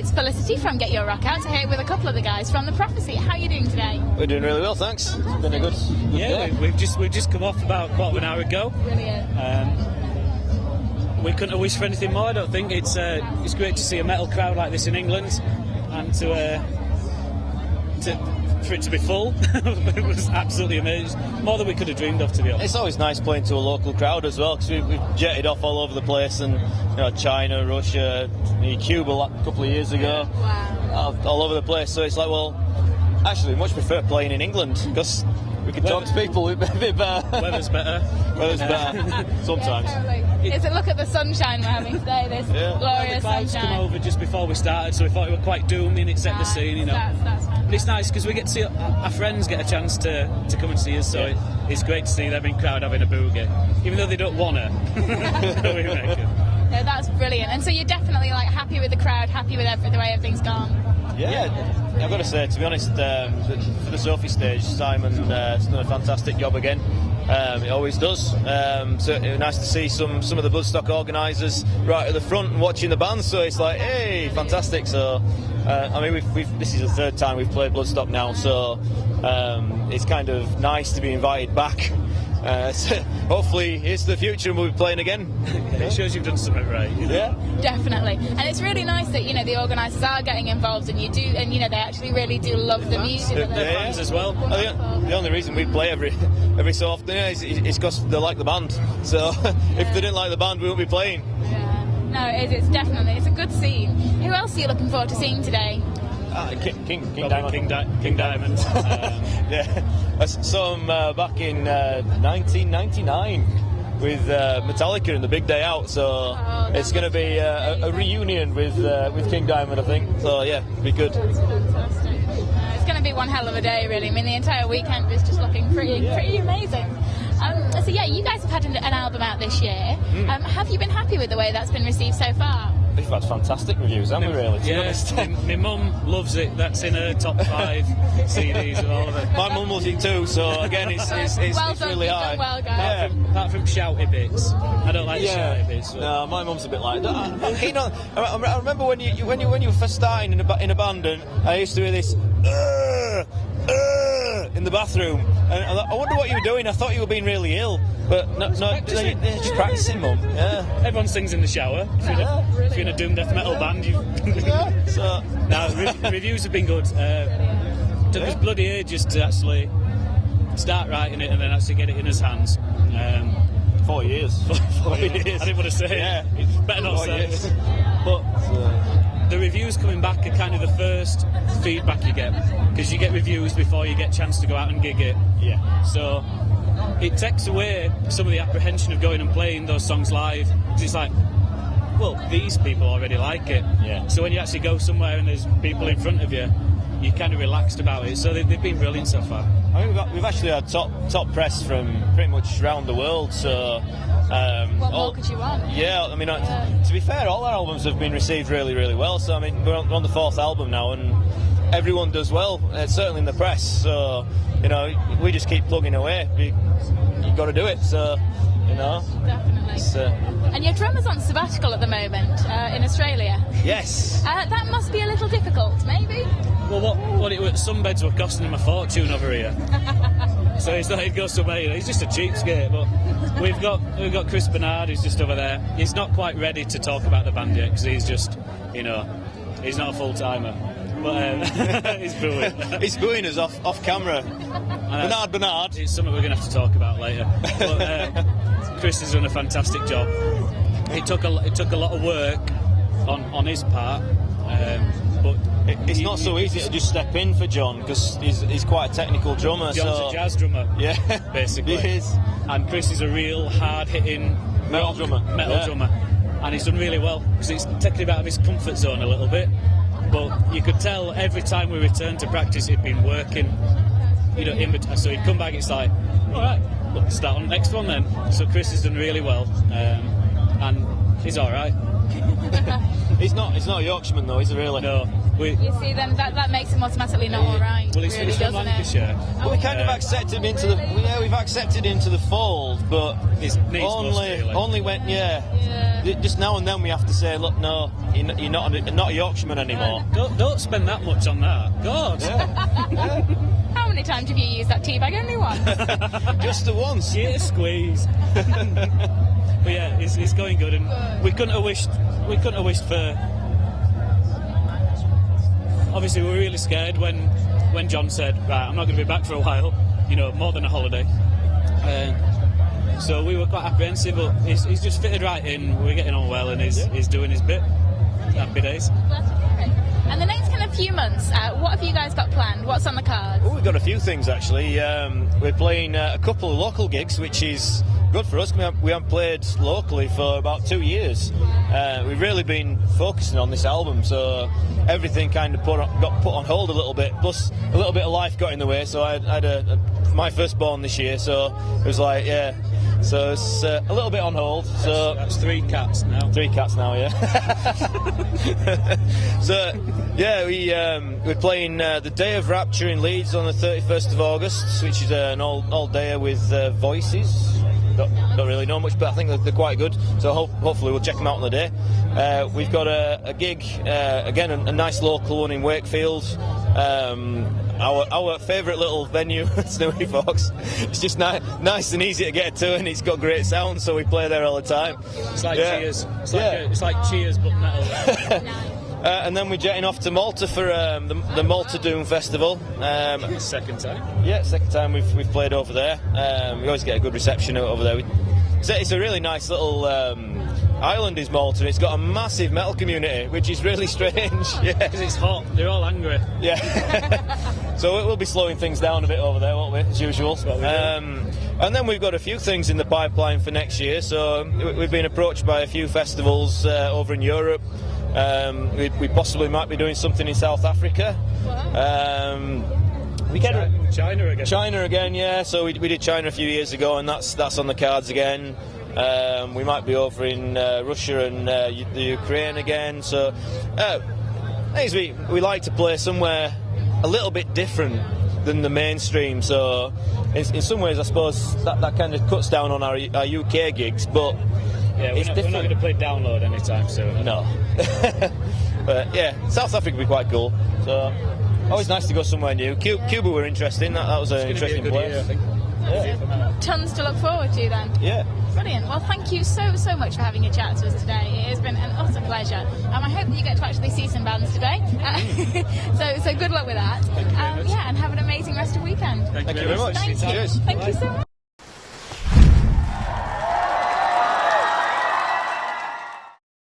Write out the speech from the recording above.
it's Felicity from GetYourRockOut here with a couple of the guys from The Prophecy. How are you doing today? We're doing really well, thanks. It's been a good day. We've just come off about quarter of an hour ago. Brilliant. We couldn't have wished for anything more. I don't think it's great to see a metal crowd like this in England, and for it to be full. It was absolutely amazing. More than we could have dreamed of, to be honest. It's always nice playing to a local crowd as well, because we've jetted off all over the place, and China, Russia, Cuba a couple of years ago. Wow. All over the place. So it's like, well, actually, we much prefer playing in England because we can talk to people a bit better. Weather's better. Weather's better sometimes. Yeah, totally. It's a look at the sunshine we're having today. This glorious The clouds sunshine. come over just before we started, so we thought it were quite doomy, and it set the scene. That's But it's nice because we get to see our friends get a chance to come and see us, so it's great to see them in crowd having a boogie, even though they don't want to. We make it. No, that's brilliant. And so you're definitely happy with the crowd, happy with the way everything's gone. Yeah, I've got to say, to be honest, for the Sophie stage, Simon has done a fantastic job again. It always does. So it was nice to see some of the Bloodstock organisers right at the front and watching the band. So it's like, hey, fantastic. So this is the third time we've played Bloodstock now. So it's kind of nice to be invited back. So hopefully it's the future and we'll be playing again. It shows you've done something right. Yeah, definitely. And it's really nice that the organisers are getting involved, and they actually really do love the music. The fans as well. The only reason we play every so often is because they like the band. So if they didn't like the band, we wouldn't be playing. Yeah. No, it's definitely it's a good scene. Who else are you looking forward to seeing today? King Diamond. King Diamond. Yeah, I saw him back in 1999 with Metallica in the Big Day Out. So it's going to be a reunion with King Diamond, I think. So yeah, it'll be good. That's fantastic. It's going to be one hell of a day, really. I mean, the entire weekend is just looking pretty amazing. So yeah, you guys have had an album out this year. Have you been happy with the way that's been received so far? We've had fantastic reviews, haven't we, really? My mum loves it. That's in her top 5 CDs of all of it. My mum loves it too, so again, it's really high. Well, guys. Apart from shouty bits. I don't like the shouty bits. So. No, my mum's a bit like that. I remember when you were first starting in a band, and I used to hear this in the bathroom, and I wonder what you were doing. I thought you were being really ill, but no, just practicing, Mum. Yeah. Everyone sings in the shower. If you're in a doom death metal band, So reviews have been good. Took us bloody ages to actually start writing it and then actually get it in his hands. 4 years. 4 years. I didn't want to say it. It's better not say it. But the reviews coming back are kind of the first feedback you get, because you get reviews before you get a chance to go out and gig it. Yeah. So it takes away some of the apprehension of going and playing those songs live. It's like, well, these people already like it. Yeah. So when you actually go somewhere and there's people in front of you, you're kind of relaxed about it. So they've been brilliant so far. I mean, we've actually had top press from pretty much around the world. So what more could you want? Yeah, I mean, to be fair, all our albums have been received really, really well. So I mean, we're on the 4th album now, and everyone does well. Certainly in the press. So we just keep plugging away. You've got to do it. So Definitely. And your drummer's on sabbatical at the moment in Australia. Yes. That must be a little difficult, maybe. Well, some beds were costing him a fortune over here. So he's not, he'd go somewhere. He's just a cheapskate. But we've got Chris Bernard, who's just over there. He's not quite ready to talk about the band yet, because he's just, he's not a full timer. But he's booing. He's booing us off camera. Bernard. It's something we're going to have to talk about later. But Chris has done a fantastic job. It took a lot of work on his part, but it's not so easy to just step in for John, because he's quite a technical drummer. John's a jazz drummer, basically. He is. And Chris is a real hard-hitting metal drummer, and he's done really well, because it's taken him out of his comfort zone a little bit. But you could tell every time we returned to practice, he'd been working. So he'd come back. It's like, all right, let's start on the next one then. So Chris has done really well, and he's all right. He's not a Yorkshireman though, is he really? No. You see, then that makes him automatically not all right. Well, he's really, from Lancashire. Well, we kind of accepted him into the. We've accepted him into the fold, but his knees only went. Yeah. just now and then we have to say, look, no, you're not a Yorkshireman anymore. Don't spend that much on that. God. Yeah. How many times have you used that tea bag? Only once. Just the once. Yeah, squeeze. But yeah, it's going good, and we couldn't have wished for. Obviously, we were really scared when John said, "Right, I'm not going to be back for a while. More than a holiday." So we were quite apprehensive, but he's just fitted right in. We're getting on well, and he's doing his bit. Happy days. And the next kind of few months, what have you guys got planned? What's on the cards? We've got a few things actually. We're playing a couple of local gigs, which is good for us. We haven't played locally for about 2 years. We've really been focusing on this album, so everything kind of got put on hold a little bit. Plus, a little bit of life got in the way. So I had my firstborn this year, so it was like, yeah. So it's a little bit on hold. So that's 3 cats now. 3 cats now, yeah. So yeah, we're playing the Day of Rapture in Leeds on the 31st of August, which is an all dayer with Voices. Don't really know much, but I think they're quite good. So hopefully we'll check them out on the day. We've got a gig again, a nice local one in Wakefield. Our favourite little venue, Snowy Fox. It's just nice and easy to get to, and it's got great sound, so we play there all the time. It's like Cheers. It's like Cheers, but metal. And then we're jetting off to Malta for the Malta Doom Festival. Second time. Yeah, second time we've played over there. We always get a good reception over there. It's a really nice little island, is Malta, and it's got a massive metal community, which is really strange. Yeah, because it's hot. They're all angry. Yeah. So we'll be slowing things down a bit over there, won't we, as usual? And then we've got a few things in the pipeline for next year. So we've been approached by a few festivals over in Europe. We possibly might be doing something in South Africa. China again, yeah. So we did China a few years ago, and that's on the cards again. We might be over in Russia and the Ukraine again. So we like to play somewhere a little bit different than the mainstream. So in some ways, I suppose that kind of cuts down on our UK gigs, but yeah, we're not going to play Download anytime soon. No. But yeah, South Africa would be quite cool. So always nice to go somewhere new. Cuba were interesting. That was an interesting place. Year, I think. Yeah. Tons to look forward to then. Yeah. Brilliant. Well, thank you so much for having a chat to us today. It has been an utter pleasure. I hope that you get to actually see some bands today. So good luck with that. Thank you very much. Yeah, and have an amazing rest of the weekend. Thank you very much. Thank you. Cheers. Thank you so much.